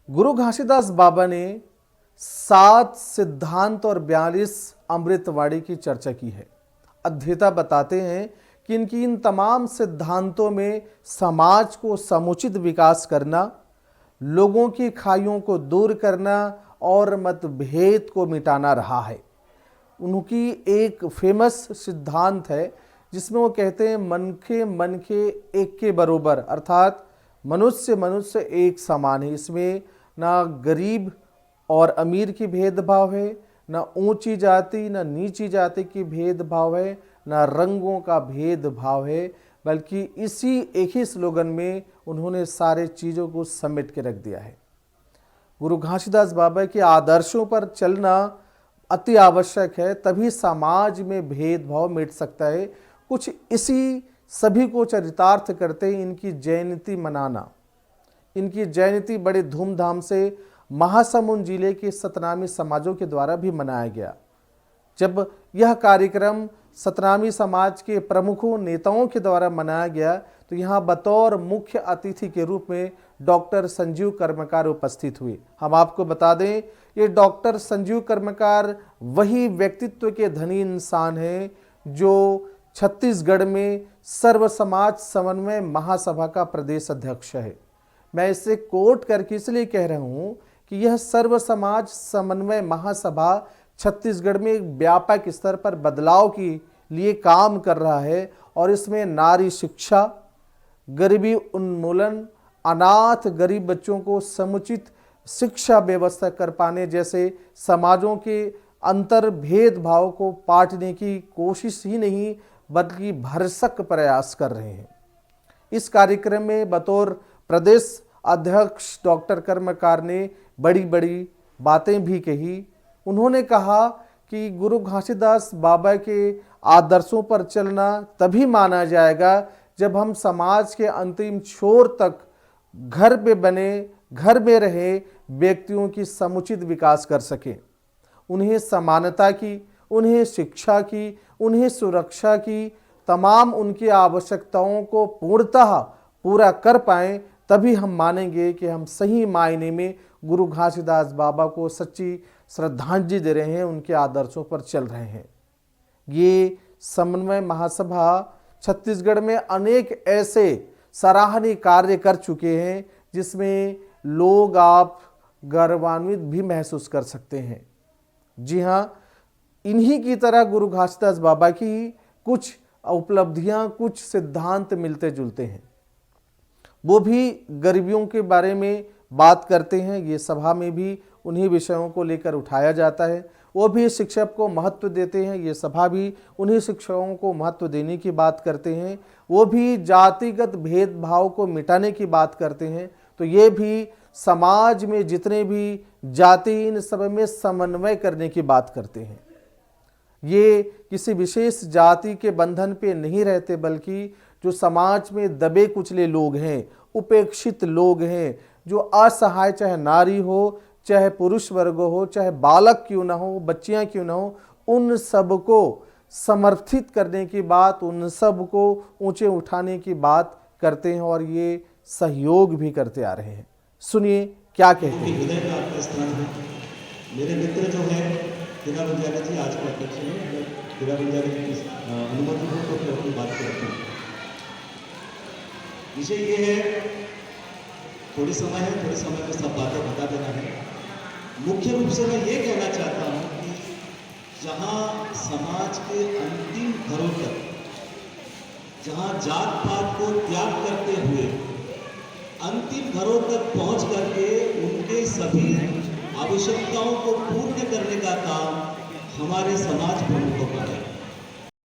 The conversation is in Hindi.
गुरु घासीदास बाबा ने 7 सिद्धांत और 42 अमृतवाणी की चर्चा की है। अध्येता बताते हैं कि इन तमाम सिद्धांतों में समाज को समुचित विकास करना, लोगों की खाइयों को दूर करना और मतभेद को मिटाना रहा है। उनकी एक फेमस सिद्धांत है जिसमें वो कहते हैं मन के एक के बरोबर, अर्थात मनुष्य एक समान है। इसमें ना गरीब और अमीर की भेदभाव है, ना ऊंची जाति ना नीची जाति की भेदभाव है, ना रंगों का भेदभाव है, बल्कि इसी एक ही स्लोगन में उन्होंने सारे चीज़ों को समेट के रख दिया है। गुरु घासीदास बाबा के आदर्शों पर चलना अति आवश्यक है, तभी समाज में भेदभाव मिट सकता है। कुछ इसी सभी को चरितार्थ करते इनकी जयंती मनाना। इनकी जयंती बड़े धूमधाम से महासमुंद जिले के सतनामी समाजों के द्वारा भी मनाया गया। जब यह कार्यक्रम सतनामी समाज के प्रमुखों नेताओं के द्वारा मनाया गया तो यहाँ बतौर मुख्य अतिथि के रूप में डॉक्टर संजीव कर्मकार उपस्थित हुए। हम आपको बता दें, ये डॉक्टर संजीव कर्मकार वही व्यक्तित्व के धनी इंसान हैं जो छत्तीसगढ़ में सर्व समाज समन्वय महासभा का प्रदेश अध्यक्ष है। मैं इसे कोट करके इसलिए कह रहा हूँ कि यह सर्व समाज समन्वय महासभा छत्तीसगढ़ में एक व्यापक स्तर पर बदलाव के लिए काम कर रहा है और इसमें नारी शिक्षा, गरीबी उन्मूलन, अनाथ गरीब बच्चों को समुचित शिक्षा व्यवस्था कर पाने जैसे समाजों के अंतर भेदभाव को पाटने की कोशिश ही नहीं बल्कि भरसक प्रयास कर रहे हैं। इस कार्यक्रम में बतौर प्रदेश अध्यक्ष डॉक्टर कर्मकार ने बड़ी बड़ी बातें भी कही। उन्होंने कहा कि गुरु घासीदास बाबा के आदर्शों पर चलना तभी माना जाएगा जब हम समाज के अंतिम छोर तक घर पे बने, घर में रहे व्यक्तियों की समुचित विकास कर सकें। उन्हें समानता की, उन्हें शिक्षा की, उन्हें सुरक्षा की, तमाम उनकी आवश्यकताओं को पूर्णतः पूरा कर पाएं, तभी हम मानेंगे कि हम सही मायने में गुरु घासीदास बाबा को सच्ची श्रद्धांजलि दे रहे हैं, उनके आदर्शों पर चल रहे हैं। ये समन्वय महासभा छत्तीसगढ़ में अनेक ऐसे सराहनीय कार्य कर चुके हैं जिसमें लोग आप गौरवान्वित भी महसूस कर सकते हैं। जी हाँ, इन्हीं की तरह गुरु घासीदास बाबा की कुछ उपलब्धियां, कुछ सिद्धांत मिलते जुलते हैं। वो भी गरीबियों के बारे में बात करते हैं। ये सभा में भी उन्हीं विषयों को लेकर उठाया जाता है। वो भी शिक्षक को महत्व देते हैं। ये सभा भी उन्हीं शिक्षकों को महत्व देने की बात करते हैं। वो भी जातिगत भेदभाव को मिटाने की बात करते हैं। तो ये भी समाज में जितने भी जाति, इन सब में समन्वय करने की बात करते हैं। ये किसी विशेष जाति के बंधन पे नहीं रहते, बल्कि जो समाज में दबे कुचले लोग हैं, उपेक्षित लोग हैं, जो असहाय, चाहे नारी हो, चाहे पुरुष वर्ग हो, चाहे बालक क्यों ना हो, बच्चियां क्यों ना हो, उन सबको समर्थित करने की बात, उन सबको ऊंचे उठाने की बात करते हैं और ये सहयोग भी करते आ रहे हैं। सुनिए क्या कहते हैं। हृदय का आपका स्थान है। मेरे मित्र जो है हीरा बंजारे जी, आज के अध्यक्ष हैं, हीरा बंजारे जी की अनुमति हो तो फिर अपनी बात करते हैं। विषय ये है, थोड़ी समय में सब बातें बता देना है। मुख्य रूप से मैं ये कहना चाहता हूँ कि जहाँ समाज के अंतिम घरों तक, जहाँ जात पात को त्याग करते हुए अंतिम घरों तक पहुँच करके उनके सभी आवश्यकताओं को पूर्ण करने का काम हमारे समाज प्रमुखों का है।